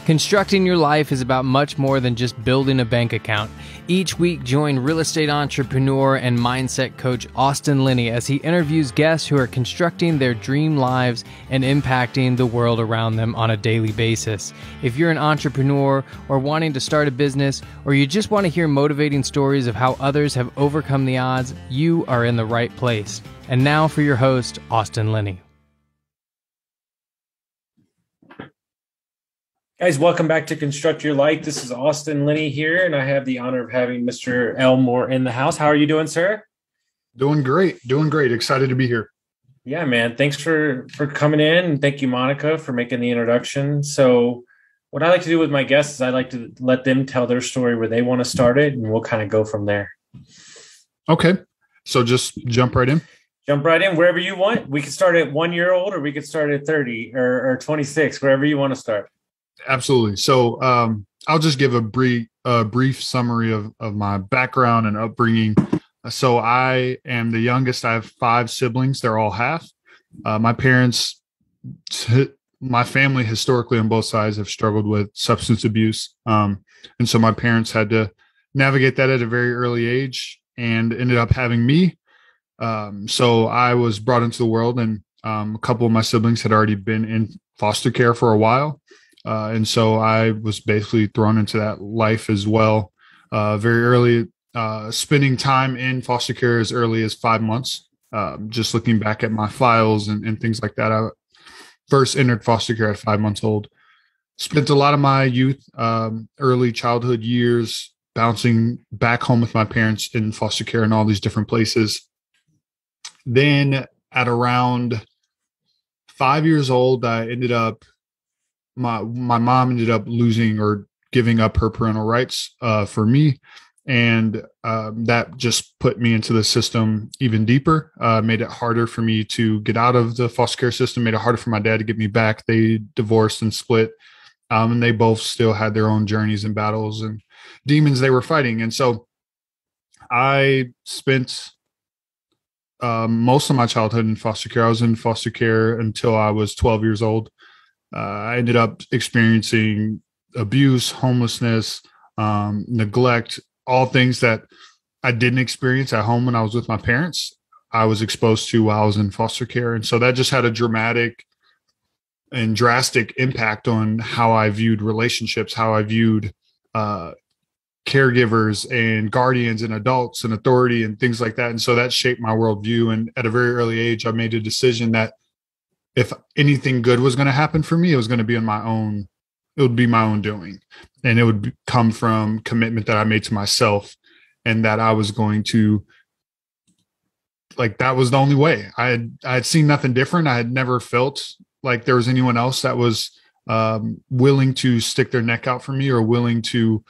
Constructing your life is about much more than just building a bank account. Each week, join real estate entrepreneur and mindset coach Austin Linney as he interviews guests who are constructing their dream lives and impacting the world around them on a daily basis. If you're an entrepreneur or wanting to start a business, or you just want to hear motivating stories of how others have overcome the odds, you are in the right place. And now for your host, Austin Linney. Guys, welcome back to Construct Your Life. This is Austin Linney here, and I have the honor of having Mr. Elmore in the house. How are you doing, sir? Doing great. Excited to be here. Yeah, man. Thanks for coming in, and thank you, Monica, for making the introduction. So what I like to do with my guests is I like to let them tell their story where they want to start it, and we'll kind of go from there. Okay. So just jump right in. Jump right in wherever you want. We could start at 1 year old, or we could start at 30 or 26, wherever you want to start. Absolutely. So I'll just give a brief summary of my background and upbringing. So I am the youngest. I have 5 siblings. They're all half. My parents, my family historically on both sides have struggled with substance abuse. And so my parents had to navigate that at a very early age and ended up having me. So I was brought into the world, and a couple of my siblings had already been in foster care for a while. And so I was basically thrown into that life as well, very early, spending time in foster care as early as 5 months. Just looking back at my files and things like that, I first entered foster care at 5 months old. Spent a lot of my youth, early childhood years bouncing back home with my parents in foster care in all these different places. Then at around 5 years old, I ended up my mom ended up losing or giving up her parental rights for me. And that just put me into the system even deeper, made it harder for me to get out of the foster care system, made it harder for my dad to get me back. They divorced and split, and they both still had their own journeys and battles and demons they were fighting. And so I spent most of my childhood in foster care. I was in foster care until I was 12 years old. I ended up experiencing abuse, homelessness, neglect, all things that I didn't experience at home when I was with my parents. I was exposed to while I was in foster care. And so that just had a dramatic and drastic impact on how I viewed relationships, how I viewed caregivers and guardians and adults and authority and things like that. And so that shaped my worldview. And at a very early age, I made a decision that if anything good was going to happen for me, it was going to be on my own. It would be my own doing. And it would come from commitment that I made to myself, and that I was going to, like, that was the only way. I had seen nothing different. I had never felt like there was anyone else that was willing to stick their neck out for me, or willing to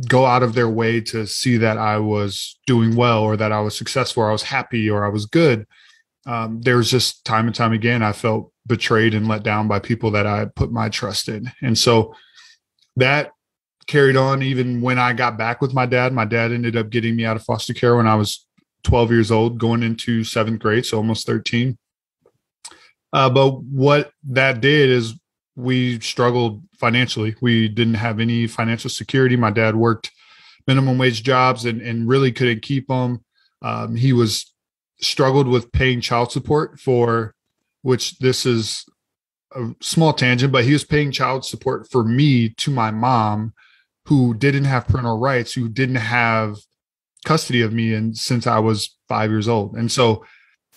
go out of their way to see that I was doing well, or that I was successful, or I was happy, or I was good. There was just time and time again, I felt betrayed and let down by people that I had put my trust in. And so that carried on even when I got back with my dad. My dad ended up getting me out of foster care when I was 12 years old, going into 7th grade, so almost 13. But what that did is we struggled financially. We didn't have any financial security. My dad worked minimum wage jobs and really couldn't keep them. He struggled with paying child support, for which this is a small tangent, but he was paying child support for me to my mom, who didn't have parental rights, who didn't have custody of me, and since I was 5 years old. And so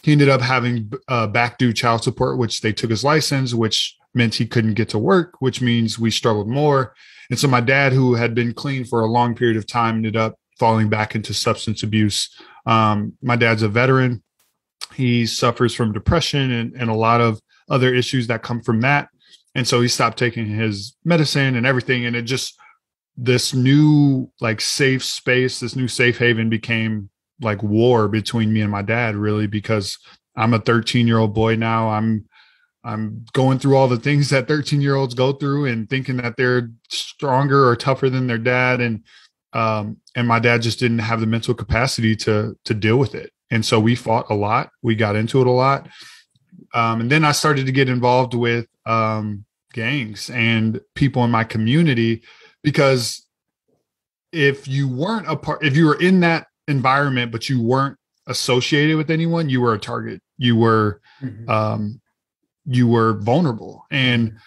he ended up having back due child support, which they took his license, which meant he couldn't get to work, which means we struggled more. And so my dad, who had been clean for a long period of time, ended up falling back into substance abuse. My dad's a veteran. He suffers from depression and a lot of other issues that come from that. And so he stopped taking his medicine and everything. And it just, this new like safe space, this new safe haven became like war between me and my dad, really, because I'm a 13-year-old boy now. I'm going through all the things that 13-year-olds go through and thinking that they're stronger or tougher than their dad. And my dad just didn't have the mental capacity to deal with it. And so we fought a lot. We got into it a lot. And then I started to get involved with gangs and people in my community, because if you weren't if you were in that environment, but you weren't associated with anyone, you were a target. You were, you were vulnerable, and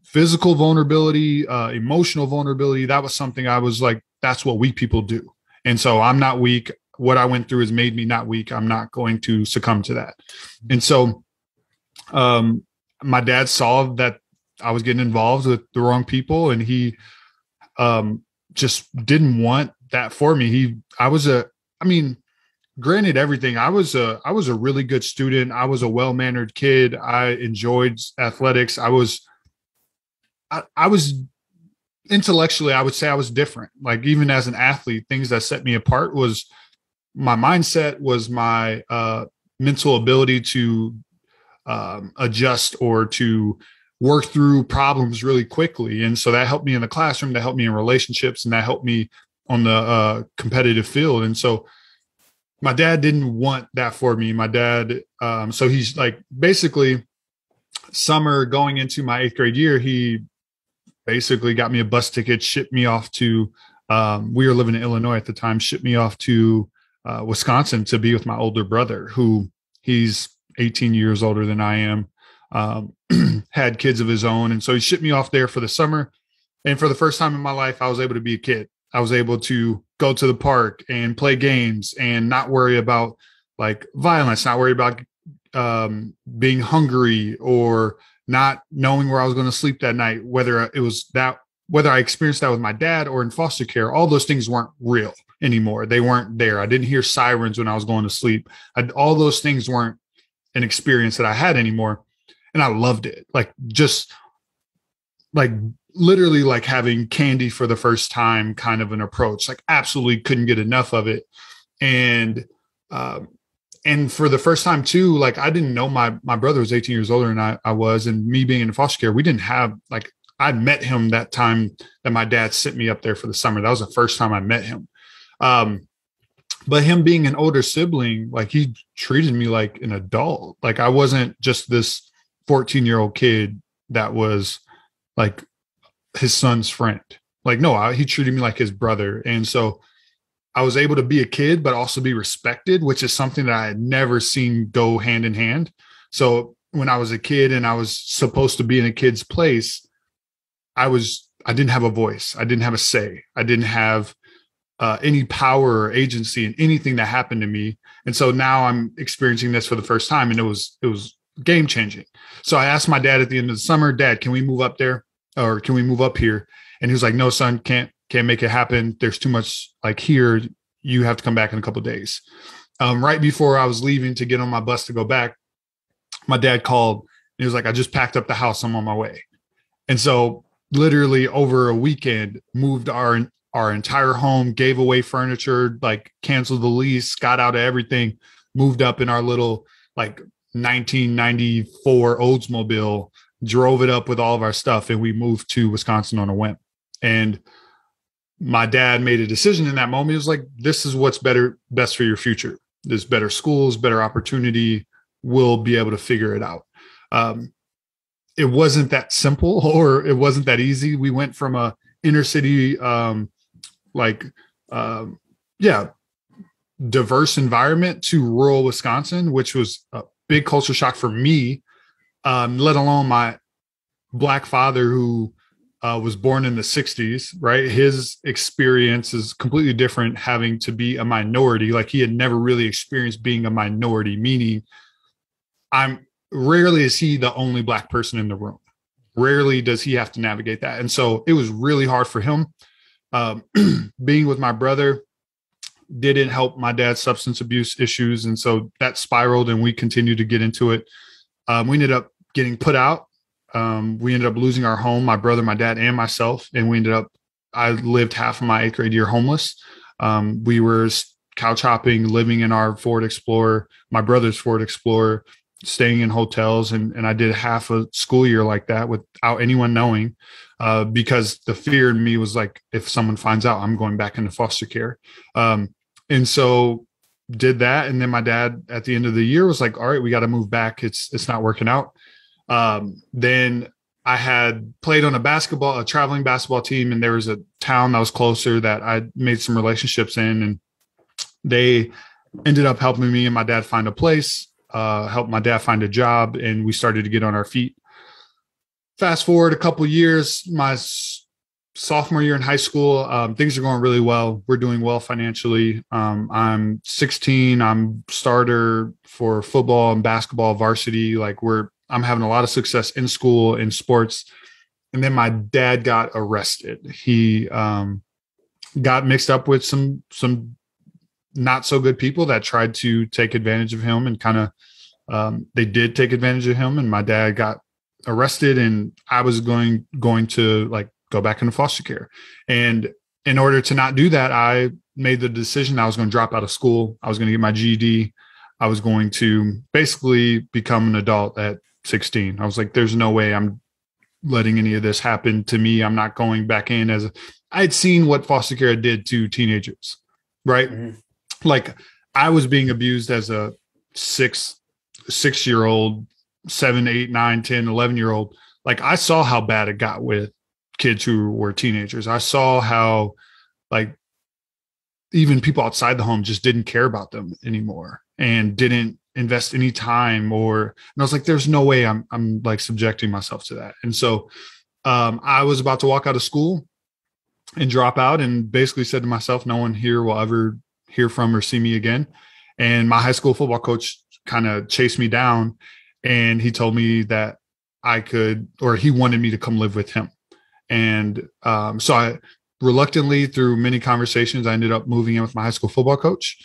physical vulnerability, emotional vulnerability. That was something I was like, that's what weak people do. And so I'm not weak. What I went through has made me not weak. I'm not going to succumb to that. And so, my dad saw that I was getting involved with the wrong people, and he, just didn't want that for me. Granted everything, I was a really good student. I was a well-mannered kid. I enjoyed athletics. I was intellectually, I would say I was different. Like, even as an athlete, things that set me apart was my mindset, was my mental ability to adjust or to work through problems really quickly. And so that helped me in the classroom, that helped me in relationships, and that helped me on the competitive field. And so my dad didn't want that for me. My dad, so he's like, basically, summer going into my 8th grade year, he basically got me a bus ticket, shipped me off to, we were living in Illinois at the time, shipped me off to Wisconsin to be with my older brother, who he's 18 years older than I am, had kids of his own. And so he shipped me off there for the summer. And for the first time in my life, I was able to be a kid. I was able to go to the park and play games and not worry about like violence, not worry about being hungry or not knowing where I was going to sleep that night, whether I experienced that with my dad or in foster care. All those things weren't real anymore. They weren't there. I didn't hear sirens when I was going to sleep. All those things weren't an experience that I had anymore. And I loved it. Like, just like literally like having candy for the first time kind of an approach. Like, absolutely couldn't get enough of it. And for the first time too, like, I didn't know my brother was 18 years older than I was, and me being in foster care, we didn't have, like, I met him that time that my dad sent me up there for the summer. That was the first time I met him. But him being an older sibling, like, he treated me like an adult. Like, I wasn't just this 14-year-old kid that was like his son's friend. Like, no, he treated me like his brother. And so I was able to be a kid, but also be respected, which is something that I had never seen go hand in hand. So when I was a kid and I was supposed to be in a kid's place, I didn't have a voice. I didn't have a say. I didn't have any power or agency in anything that happened to me. And so now I'm experiencing this for the first time, and it was game changing. So I asked my dad at the end of the summer, Dad, can we move up there, or can we move up here? And he was like, no, son, can't make it happen. There's too much, like, here. You have to come back in a couple of days. Right before I was leaving to get on my bus to go back, my dad called, and he was like, I just packed up the house. I'm on my way. And so literally over a weekend, moved our entire home, gave away furniture, like, canceled the lease, got out of everything, moved up in our little, like, 1994 Oldsmobile, drove it up with all of our stuff, and we moved to Wisconsin on a whim. And my dad made a decision in that moment. He was like, this is what's best for your future. There's better schools, better opportunity. We'll be able to figure it out. It wasn't that simple, or it wasn't that easy. We went from a inner city, diverse environment to rural Wisconsin, which was a big culture shock for me, let alone my Black father, who was born in the 60s, right? His experience is completely different, having to be a minority. Like, he had never really experienced being a minority, meaning rarely is he the only Black person in the room. Rarely does he have to navigate that. And so it was really hard for him. Being with my brother didn't help my dad's substance abuse issues. And so that spiraled, and we continued to get into it. We ended up getting put out. We ended up losing our home, my brother, my dad, and myself. And I lived half of my 8th grade year homeless. We were couch hopping, living in our Ford Explorer, my brother's Ford Explorer, staying in hotels. And I did half a school year like that without anyone knowing, because the fear in me was like, if someone finds out, I'm going back into foster care. And so did that. And then my dad at the end of the year was like, all right, we got to move back. It's not working out. Then I had played on a traveling basketball team, and there was a town that was closer that I made some relationships in, and they ended up helping me and my dad find a place, helped my dad find a job, and we started to get on our feet. Fast forward a couple years, my sophomore year in high school, things are going really well. We're doing well financially. I'm 16. I'm starter for football and basketball varsity. I'm having a lot of success in school, in sports. And then my dad got arrested. He got mixed up with some not so good people that tried to take advantage of him, and they did take advantage of him. And my dad got arrested, and I was going to go back into foster care. And in order to not do that, I made the decision I was going to drop out of school. I was going to get my GED. I was going to basically become an adult at 16. I was like, there's no way I'm letting any of this happen to me. I'm not going back in I'd seen what foster care did to teenagers, right? Mm-hmm. Like, I was being abused as a 6-year-old, 7, 8, 9, 10, 11-year-old. Like, I saw how bad it got with kids who were teenagers. I saw how even people outside the home just didn't care about them anymore and didn't invest any time and I was like, there's no way I'm subjecting myself to that. And so I was about to walk out of school and drop out, and basically said to myself, no one here will ever hear from or see me again. And my high school football coach kind of chased me down, and he told me that he wanted me to come live with him. And so I reluctantly, through many conversations, I ended up moving in with my high school football coach.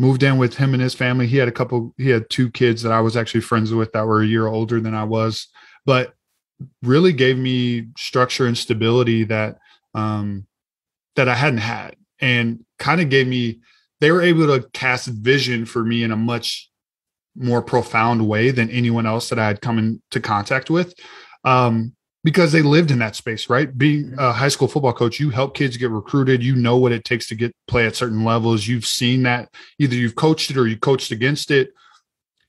Moved in with him and his family. He had 2 kids that I was actually friends with that were a year older than I was, but really gave me structure and stability that I hadn't had, and kind of they were able to cast vision for me in a much more profound way than anyone else that I had come into contact with. Because they lived in that space, right? Being a high school football coach, you help kids get recruited. You know what it takes to play at certain levels. You've seen that. Either you've coached it or you coached against it.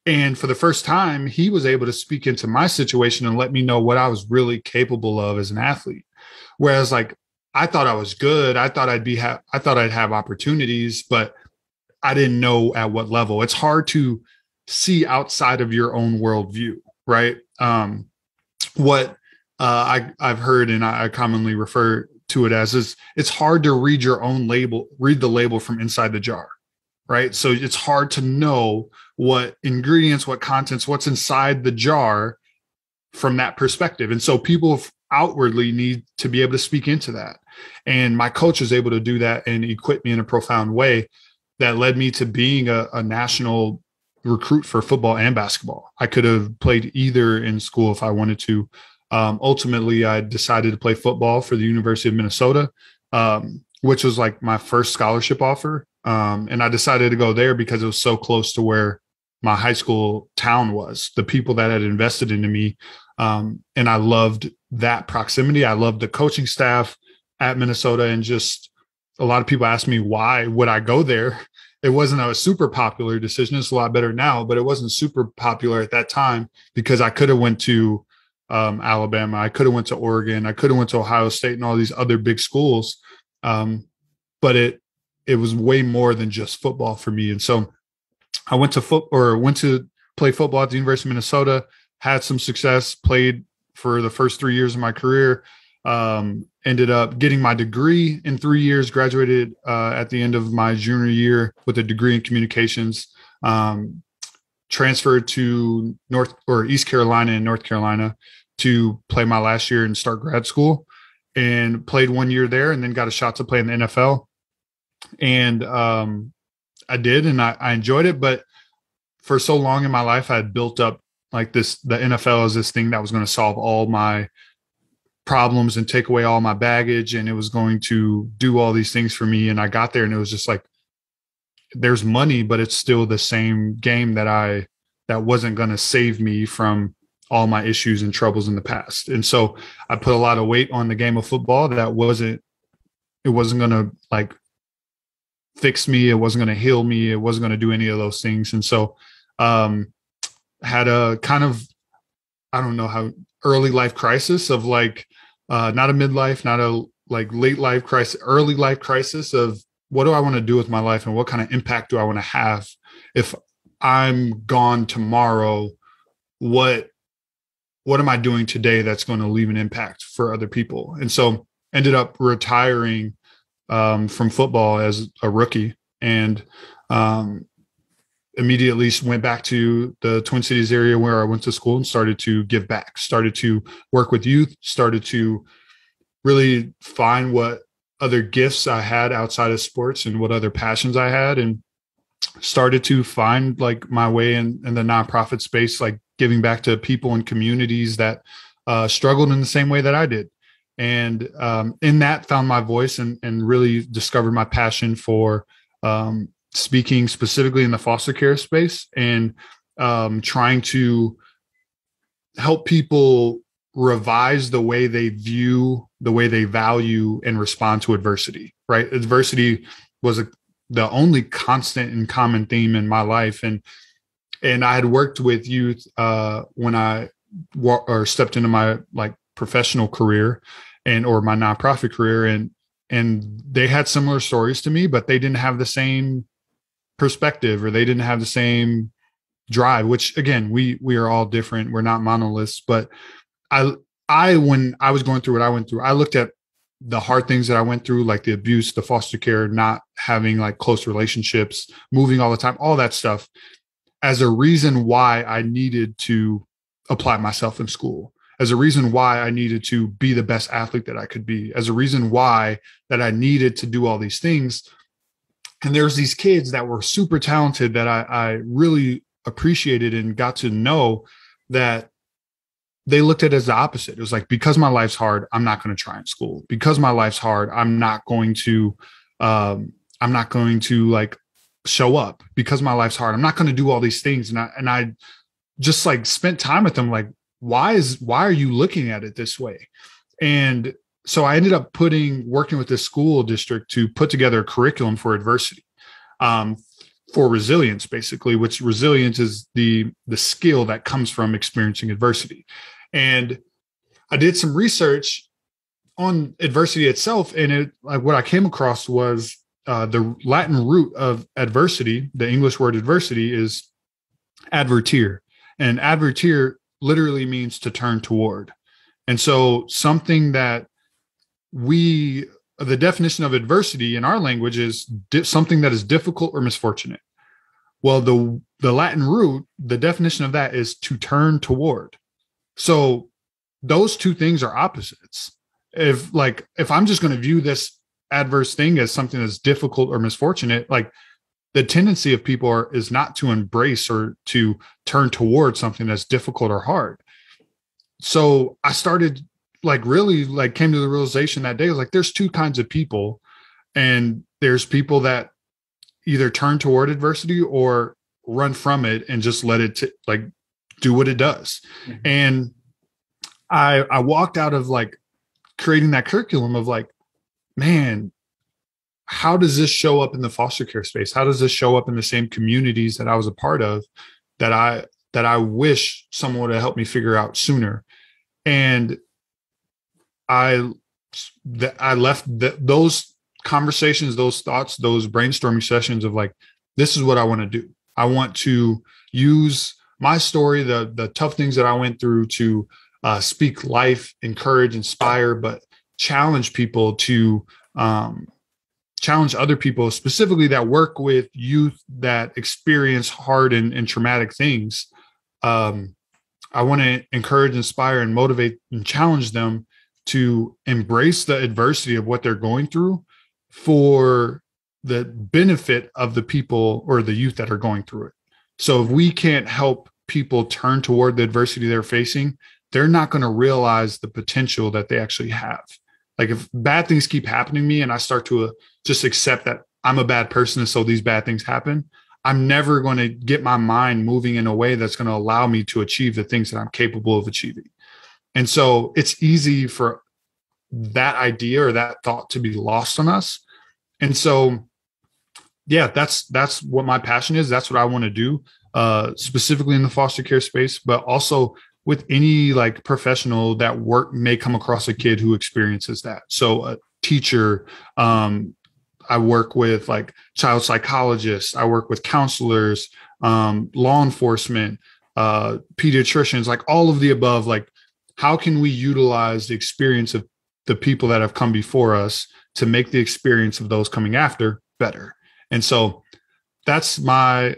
And for the first time, he was able to speak into my situation and let me know what I was really capable of as an athlete. Whereas, I thought I was good. I thought I'd have opportunities, but I didn't know at what level. It's hard to see outside of your own worldview, right? What I've heard, and I commonly refer to it as, it's hard to read the label from inside the jar, right? So it's hard to know what ingredients, what contents, what's inside the jar from that perspective. And so people outwardly need to be able to speak into that. And my coach was able to do that and equip me in a profound way that led me to being a national recruit for football and basketball. I could have played either in school if I wanted to. Ultimately, I decided to play football for the University of Minnesota, which was my first scholarship offer. And I decided to go there because it was so close to where my high school town was, the people that had invested into me. And I loved that proximity. I loved the coaching staff at Minnesota. And just a lot of people ask me, why would I go there? It wasn't a super popular decision. It's a lot better now, but it wasn't super popular at that time because I could have went to Alabama. I could have went to Oregon. I could have went to Ohio State and all these other big schools. But it was way more than just football for me. And so I went to play football at the University of Minnesota, had some success, played for the first 3 years of my career, ended up getting my degree in 3 years, graduated at the end of my junior year with a degree in communications, transferred to East Carolina and North Carolina to play my last year and start grad school, and played 1 year there, and then got a shot to play in the NFL. And I did, and I enjoyed it. But for so long in my life, I had built up the NFL is this thing that was going to solve all my problems and take away all my baggage, and it was going to do all these things for me. And I got there, and it was just there's money, but it's still the same game that wasn't going to save me from all my issues and troubles in the past. And so I put a lot of weight on the game of football that wasn't going to fix me. It wasn't going to heal me. It wasn't going to do any of those things. And so had a kind of, I don't know how early life crisis of like, not a midlife, not a like late life crisis, early life crisis of what do I want to do with my life and what kind of impact do I want to have if I'm gone tomorrow? What am I doing today that's going to leave an impact for other people? And so ended up retiring from football as a rookie, and immediately went back to the Twin Cities area where I went to school and started to give back, started to work with youth, started to really find what other gifts I had outside of sports and what other passions I had, and started to find like my way in the nonprofit space, like giving back to people and communities that struggled in the same way that I did. And in that found my voice and really discovered my passion for speaking specifically in the foster care space and trying to help people revise the way they view, the way they value and respond to adversity, right? Adversity was the only constant and common theme in my life. And I had worked with youth when I stepped into my like professional career or my nonprofit career. And they had similar stories to me, but they didn't have the same perspective or they didn't have the same drive, which again, we are all different. We're not monoliths, but when I was going through what I went through, I looked at the hard things that I went through, like the abuse, the foster care, not having like close relationships, moving all the time, all that stuff as a reason why I needed to apply myself in school, as a reason why I needed to be the best athlete that I could be, as a reason why that I needed to do all these things. And there's these kids that were super talented that I really appreciated and got to know that they looked at it as the opposite. It was like, because my life's hard, I'm not going to try in school. Because my life's hard, I'm not going to like show up. Because my life's hard, I'm not going to do all these things. And I just like spent time with them. Like, why are you looking at it this way? And so I ended up working with this school district to put together a curriculum for adversity, for resilience, basically, which resilience is the skill that comes from experiencing adversity. And I did some research on adversity itself. And what I came across was the Latin root of adversity. The English word adversity is advertere. And advertere literally means to turn toward. And so something that the definition of adversity in our language is something that is difficult or misfortunate. Well, the Latin root, the definition of that is to turn toward. So those two things are opposites. If I'm just going to view this adverse thing as something that's difficult or misfortunate, like the tendency of people is not to embrace or to turn toward something that's difficult or hard. So I started came to the realization that day, like there's two kinds of people, and there's people that either turn toward adversity or run from it and just let it do what it does. Mm-hmm. And I walked out of like creating that curriculum of like, man, how does this show up in the foster care space? How does this show up in the same communities that I was a part of that I wish someone would have helped me figure out sooner? And I left those conversations, those thoughts, those brainstorming sessions of like, this is what I want to do. I want to use my story, the tough things that I went through to speak life, encourage, inspire, but challenge people to challenge other people, specifically that work with youth that experience hard and traumatic things. I want to encourage, inspire, and motivate and challenge them to embrace the adversity of what they're going through for the benefit of the people or the youth that are going through it. So if we can't help people turn toward the adversity they're facing, they're not going to realize the potential that they actually have. Like if bad things keep happening to me and I start to just accept that I'm a bad person and so these bad things happen, I'm never going to get my mind moving in a way that's going to allow me to achieve the things that I'm capable of achieving. And so it's easy for that idea or that thought to be lost on us. And so, yeah, that's what my passion is. That's what I want to do, specifically in the foster care space, but also with any like professional that may come across a kid who experiences that. So a teacher, I work with like child psychologists, I work with counselors, law enforcement, pediatricians, like all of the above. Like, how can we utilize the experience of the people that have come before us to make the experience of those coming after better? And so that's my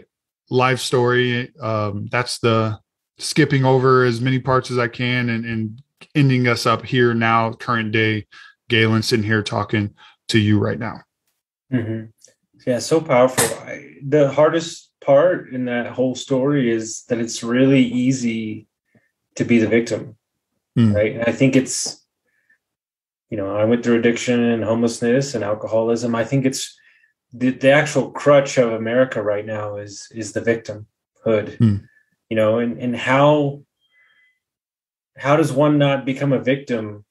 life story. That's the skipping over as many parts as I can and ending us up here now, current day, Gaelin, sitting here talking to you right now. Mm-hmm. Yeah, so powerful. The hardest part in that whole story is that it's really easy to be the victim, right? And I think it's, I went through addiction and homelessness and alcoholism. I think it's the actual crutch of America right now is the victimhood, and how does one not become a victim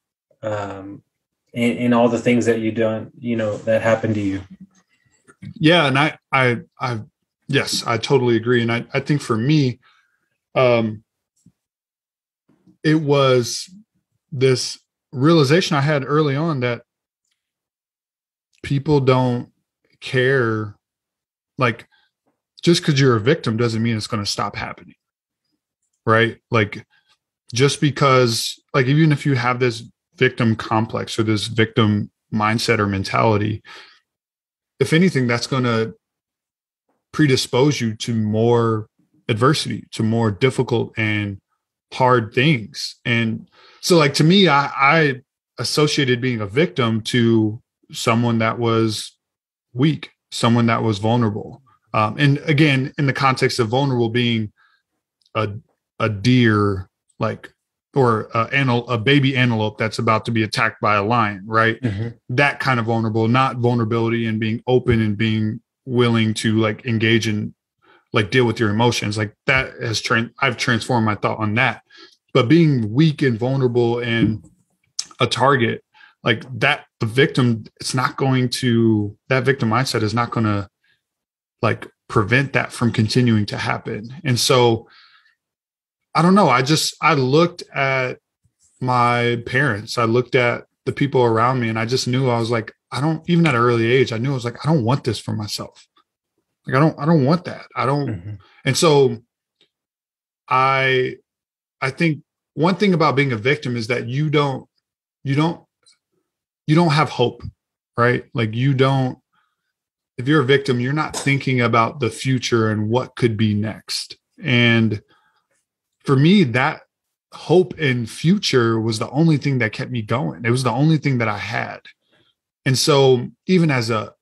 in all the things that you've done, that happened to you? Yeah. And I yes, I totally agree. And I think for me, it was this realization I had early on that people don't care. Like, just because you're a victim doesn't mean it's going to stop happening. Right. Like, just because, like, even if you have this victim complex or this victim mindset or mentality, if anything, that's going to predispose you to more adversity, to more difficult and hard things. And so, like, to me, I associated being a victim to someone that was weak, someone that was vulnerable. And again, in the context of vulnerable being a deer, like, or a baby antelope that's about to be attacked by a lion, right? Mm-hmm. That kind of vulnerable, not vulnerability and being open and being willing to like engage and like deal with your emotions. Like, that has I've transformed my thought on that. But being weak and vulnerable and a target, like that, the victim, that victim mindset is not going to like prevent that from continuing to happen. And so, I don't know. I looked at my parents. I looked at the people around me, and I just knew, I was like, even at an early age, I knew, I was like, I don't want this for myself. Like, I don't want that. I don't. Mm-hmm. And so I think one thing about being a victim is that you don't have hope, right? Like, if you're a victim, you're not thinking about the future and what could be next. And for me, that hope and future was the only thing that kept me going. It was the only thing that I had. And so even as a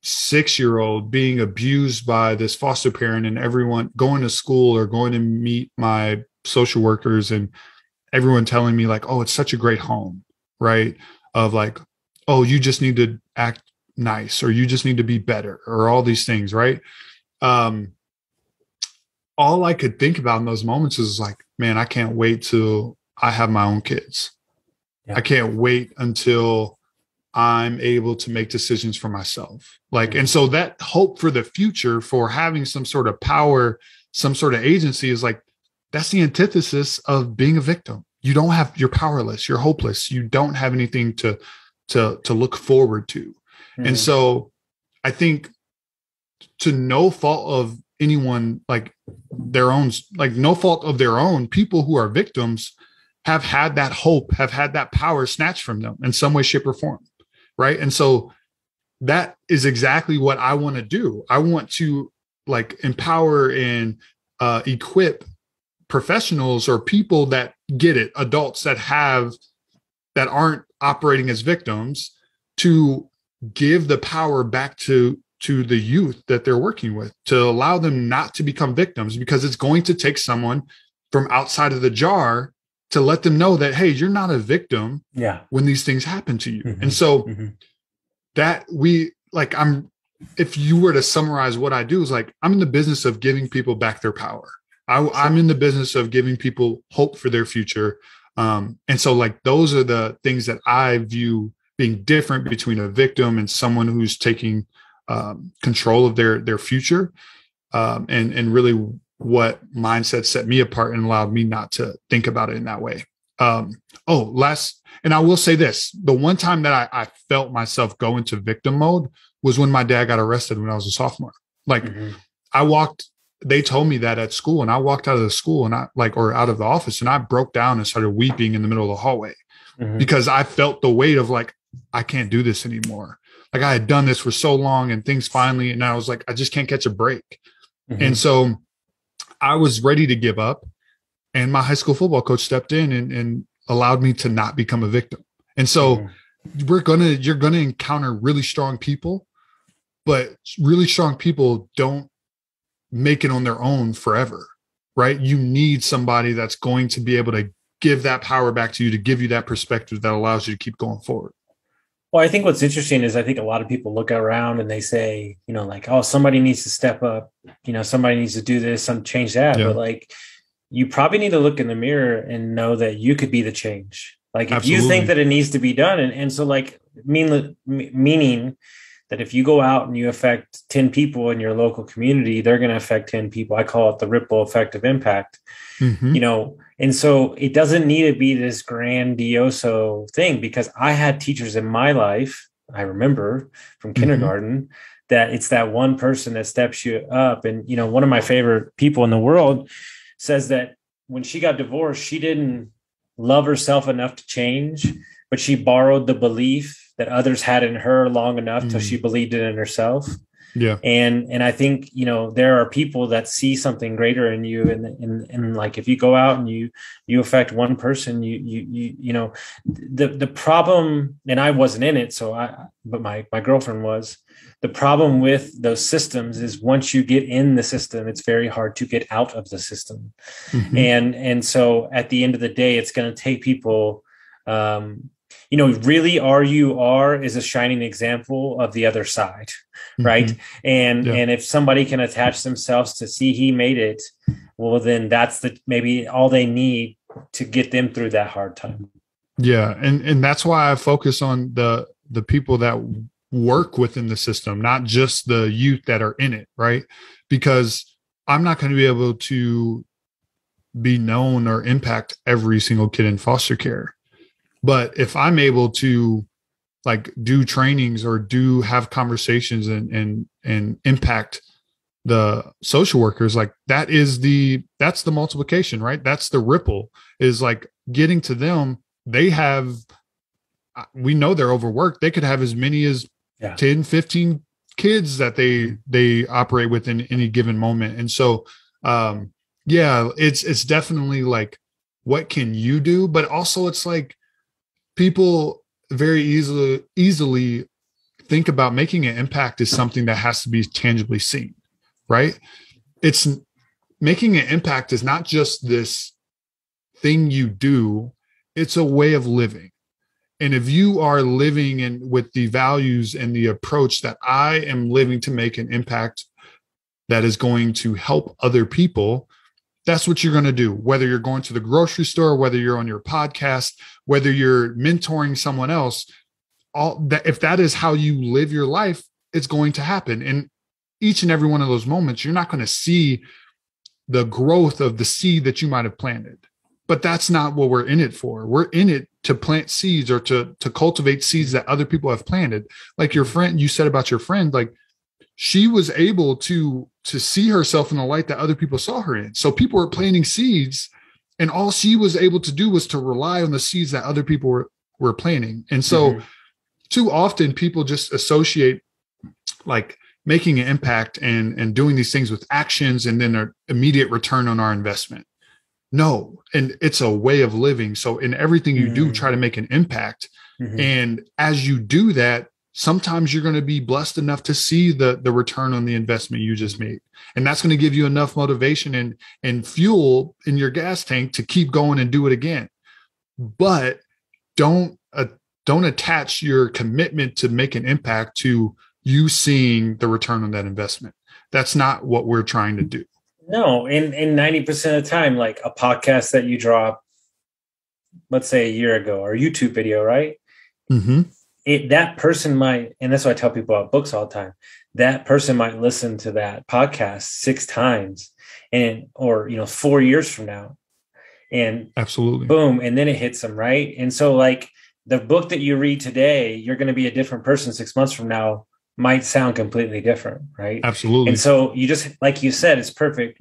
6-year-old being abused by this foster parent, and everyone going to school or going to meet my social workers and everyone telling me like, oh, it's such a great home, right? Of like, oh, you just need to act nice, or you just need to be better, or all these things, right? All I could think about in those moments is like, man, I can't wait till I have my own kids. Yeah. I can't wait until I'm able to make decisions for myself. Like, and so that hope for the future, for having some sort of power, some sort of agency, is like, that's the antithesis of being a victim. You're powerless, you're hopeless. You don't have anything to look forward to. Mm-hmm. And so I think, to no fault of anyone, like their own, like no fault of their own, people who are victims have had that hope, have had that power snatched from them in some way, shape, or form. Right. And so that is exactly what I want to do. I want to like empower and equip professionals or people that get it, adults that aren't operating as victims, to give the power back to the youth that they're working with, to allow them not to become victims, because it's going to take someone from outside of the jar to let them know that, hey, you're not a victim when these things happen to you. Mm-hmm. And so that if you were to summarize what I do, is like, I'm in the business of giving people back their power. I'm in the business of giving people hope for their future. And so like, those are the things that I view being different between a victim and someone who's taking control of their future, and really what mindset set me apart and allowed me not to think about it in that way. And I will say this, the one time that I felt myself go into victim mode was when my dad got arrested when I was a sophomore. Like they told me that at school, and I walked out of the school or out of the office, and I broke down and started weeping in the middle of the hallway because I felt the weight of like, I can't do this anymore. Like I had done this for so long and things finally, and I was like, I just can't catch a break. And so I was ready to give up. And my high school football coach stepped in and allowed me to not become a victim. And so you're going to encounter really strong people, but really strong people don't make it on their own forever, right? You need somebody that's going to be able to give that power back to you, to give you that perspective that allows you to keep going forward. Well, I think what's interesting is I think a lot of people look around and they say, like, oh, somebody needs to step up, somebody needs to do this, some change that. Yeah. But like, you probably need to look in the mirror and know that you could be the change. Like if you think that it needs to be done. And so like, meaning that if you go out and you affect 10 people in your local community, they're going to affect 10 people. I call it the ripple effect of impact, and so it doesn't need to be this grandioso thing, because I had teachers in my life, I remember from kindergarten, that it's that one person that steps you up. And, one of my favorite people in the world says that when she got divorced, she didn't love herself enough to change, but she borrowed the belief that others had in her long enough till she believed it in herself. Yeah. And I think, there are people that see something greater in you. And like, if you go out and you affect one person, the problem, and I wasn't in it. But my girlfriend was. The problem with those systems is once you get in the system, it's very hard to get out of the system. And so at the end of the day, it's going to take people, really RUR is a shining example of the other side. Right. And if somebody can attach themselves to see he made it, well, then that's maybe all they need to get them through that hard time. Yeah. And that's why I focus on the people that work within the system, not just the youth that are in it. Right. Because I'm not going to be able to be known or impact every single kid in foster care. But if I'm able to like do trainings or have conversations and impact the social workers, like that's the multiplication, right? That's the ripple, is like getting to them. We know they're overworked. They could have as many as 10, 15 kids that they operate with in any given moment. And so, it's definitely like, what can you do? But also it's like, people very easily think about making an impact as something that has to be tangibly seen, right? It's making an impact is not just this thing you do, it's a way of living. And if you are living with the values and the approach that I am living to make an impact that is going to help other people, that's what you're going to do. Whether you're going to the grocery store, whether you're on your podcast, whether you're mentoring someone else, if that is how you live your life, it's going to happen. And each and every one of those moments, you're not going to see the growth of the seed that you might have planted. But that's not what we're in it for. We're in it to plant seeds or to cultivate seeds that other people have planted. Like your friend, you said about your friend, like she was able to see herself in the light that other people saw her in. So people were planting seeds, and all she was able to do was to rely on the seeds that other people were planting. And so too often people just associate like making an impact and doing these things with actions and then an immediate return on our investment. No. And it's a way of living. So in everything you do, try to make an impact. And as you do that, sometimes you're going to be blessed enough to see the return on the investment you just made. And that's going to give you enough motivation and fuel in your gas tank to keep going and do it again. But don't attach your commitment to make an impact to you seeing the return on that investment. That's not what we're trying to do. No. And 90% of the time, like a podcast that you drop, let's say a year ago, or a YouTube video, right? That person might, and that's why I tell people about books all the time, that person might listen to that podcast 6 times or 4 years from now, and absolutely, boom, and then it hits them, right? And so like the book that you read today, you're going to be a different person 6 months from now, might sound completely different, right? Absolutely. And so you just, like you said, it's perfect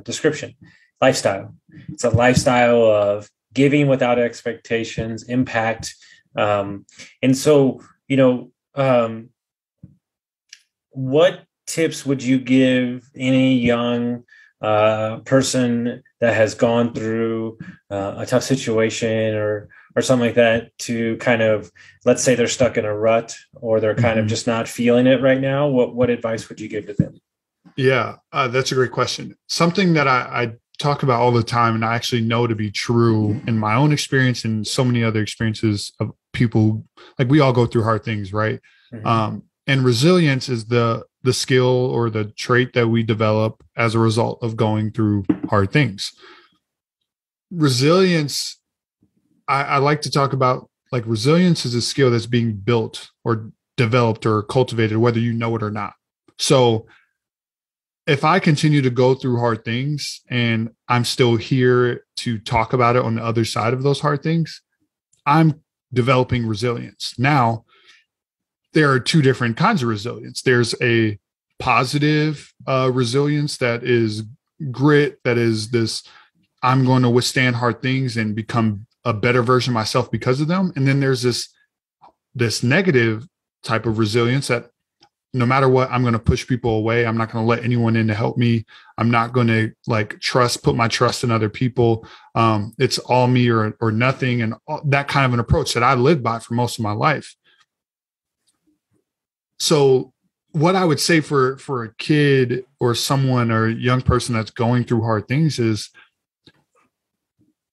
description. Lifestyle. It's a lifestyle of giving without expectations, impact. And so, what tips would you give any young person that has gone through a tough situation or something like that, to kind of, let's say they're stuck in a rut or they're kind of just not feeling it right now? What advice would you give to them? Yeah, that's a great question. Something that I talk about all the time, and I actually know to be true in my own experience and so many other experiences of people, like we all go through hard things, right? Mm-hmm. And resilience is the skill or the trait that we develop as a result of going through hard things. Resilience, I like to talk about, like, resilience is a skill that's being built or developed or cultivated, whether you know it or not. So if I continue to go through hard things and I'm still here to talk about it on the other side of those hard things, I'm developing resilience. Now, there are 2 different kinds of resilience. There's a positive resilience that is grit, that is this, I'm going to withstand hard things and become a better version of myself because of them. And then there's this negative type of resilience that no matter what, I'm going to push people away. I'm not going to let anyone in to help me. I'm not going to put my trust in other people. It's all me or nothing. And that kind of an approach that I lived by for most of my life. So what I would say for a kid or someone or a young person that's going through hard things is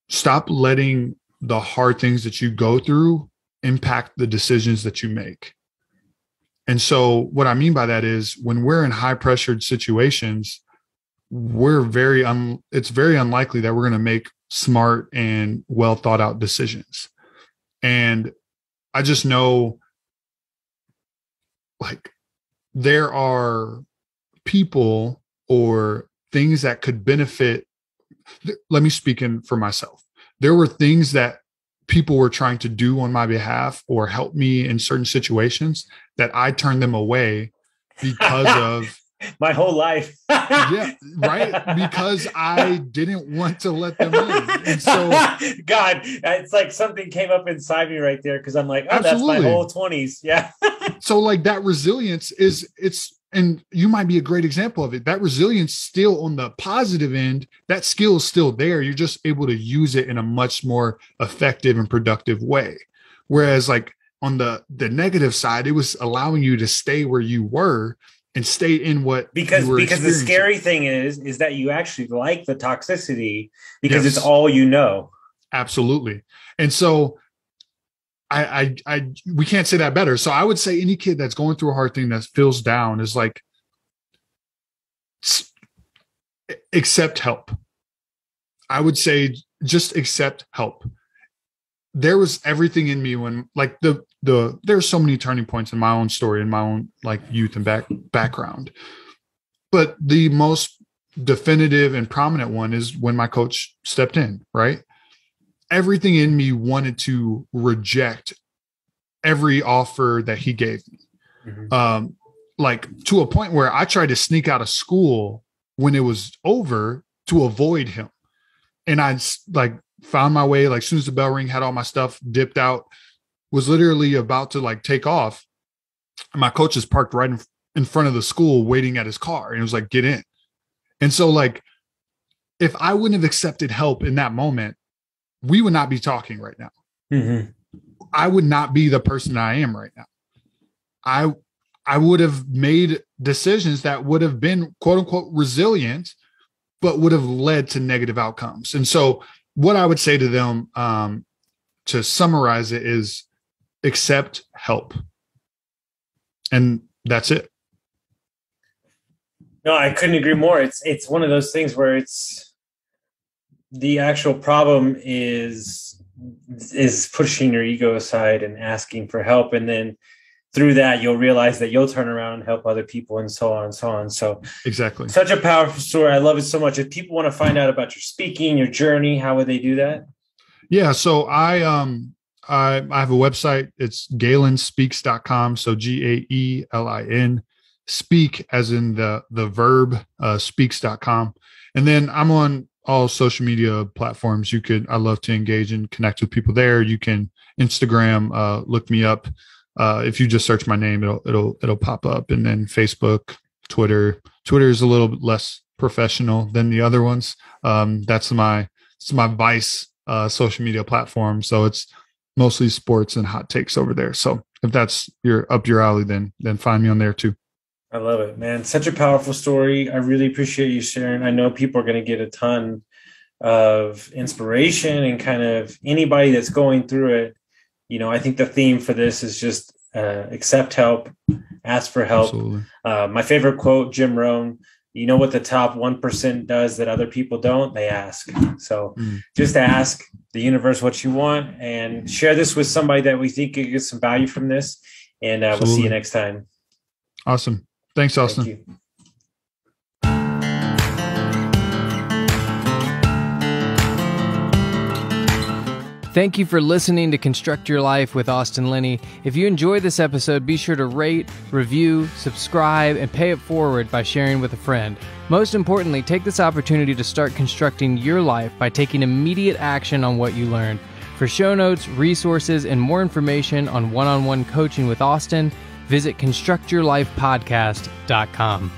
stop letting the hard things that you go through impact the decisions that you make. And so what I mean by that is when we're in high pressured situations, it's very unlikely that we're going to make smart and well thought out decisions. And I just know, like, there are people or things that could benefit. Let me speak in for myself. There were things that people were trying to do on my behalf or help me in certain situations that I turned them away because of my whole life. Yeah, right. Because I didn't want to let them in. And so, God, it's like something came up inside me right there. Cause I'm like, oh, absolutely. That's my whole 20s. Yeah. So like that resilience and you might be a great example of it. That resilience still on the positive end, that skill is still there. You're just able to use it in a much more effective and productive way. Whereas like on the negative side, it was allowing you to stay where you were and stay in what because the scary thing is that you actually like the toxicity because It's all you know. Absolutely. And so we can't say that better. So I would say any kid that's going through a hard thing that feels down is like, accept help. I would say just accept help. There was everything in me when like there's so many turning points in my own story, in my own like youth and background. But the most definitive and prominent one is when my coach stepped in, right? Everything in me wanted to reject every offer that he gave me. Mm-hmm. Like to a point where I tried to sneak out of school when it was over to avoid him. And I like found my way, like as soon as the bell rang, had all my stuff, dipped out, was literally about to like take off. And my coach is parked right in front of the school waiting at his car. And it was like, get in. And so like, if I wouldn't have accepted help in that moment, we would not be talking right now. Mm-hmm. I would not be the person I am right now. I would have made decisions that would have been quote unquote resilient, but would have led to negative outcomes. And so what I would say to them, to summarize it, is accept help. And that's it. No, I couldn't agree more. It's one of those things where it's the actual problem is pushing your ego aside and asking for help. And then through that, you'll realize that you'll turn around and help other people, and so on and so on. So exactly. Such a powerful story. I love it so much. If people want to find out about your speaking, your journey, how would they do that? Yeah. So I have a website. It's GaelinSpeaks.com. So GAELIN, speak as in the verb, speaks.com. And then I'm on all social media platforms. I love to engage and connect with people there. You can Instagram, look me up. If you just search my name, it'll pop up. And then Facebook, Twitter is a little bit less professional than the other ones. That's my vice social media platform. So it's mostly sports and hot takes over there. So if that's up your alley, then find me on there too. I love it, man. Such a powerful story. I really appreciate you sharing. I know people are going to get a ton of inspiration, and kind of anybody that's going through it. I think the theme for this is just accept help, ask for help. My favorite quote, Jim Rohn, you know what the top 1% does that other people don't? They ask. So just ask the universe what you want, and share this with somebody that we think could get some value from this. And we'll see you next time. Awesome. Thanks, Austin. Thank you. Thank you for listening to Construct Your Life with Austin Linney. If you enjoyed this episode, be sure to rate, review, subscribe, and pay it forward by sharing with a friend. Most importantly, take this opportunity to start constructing your life by taking immediate action on what you learned. For show notes, resources, and more information on one-on-one coaching with Austin, visit constructyourlifepodcast.com.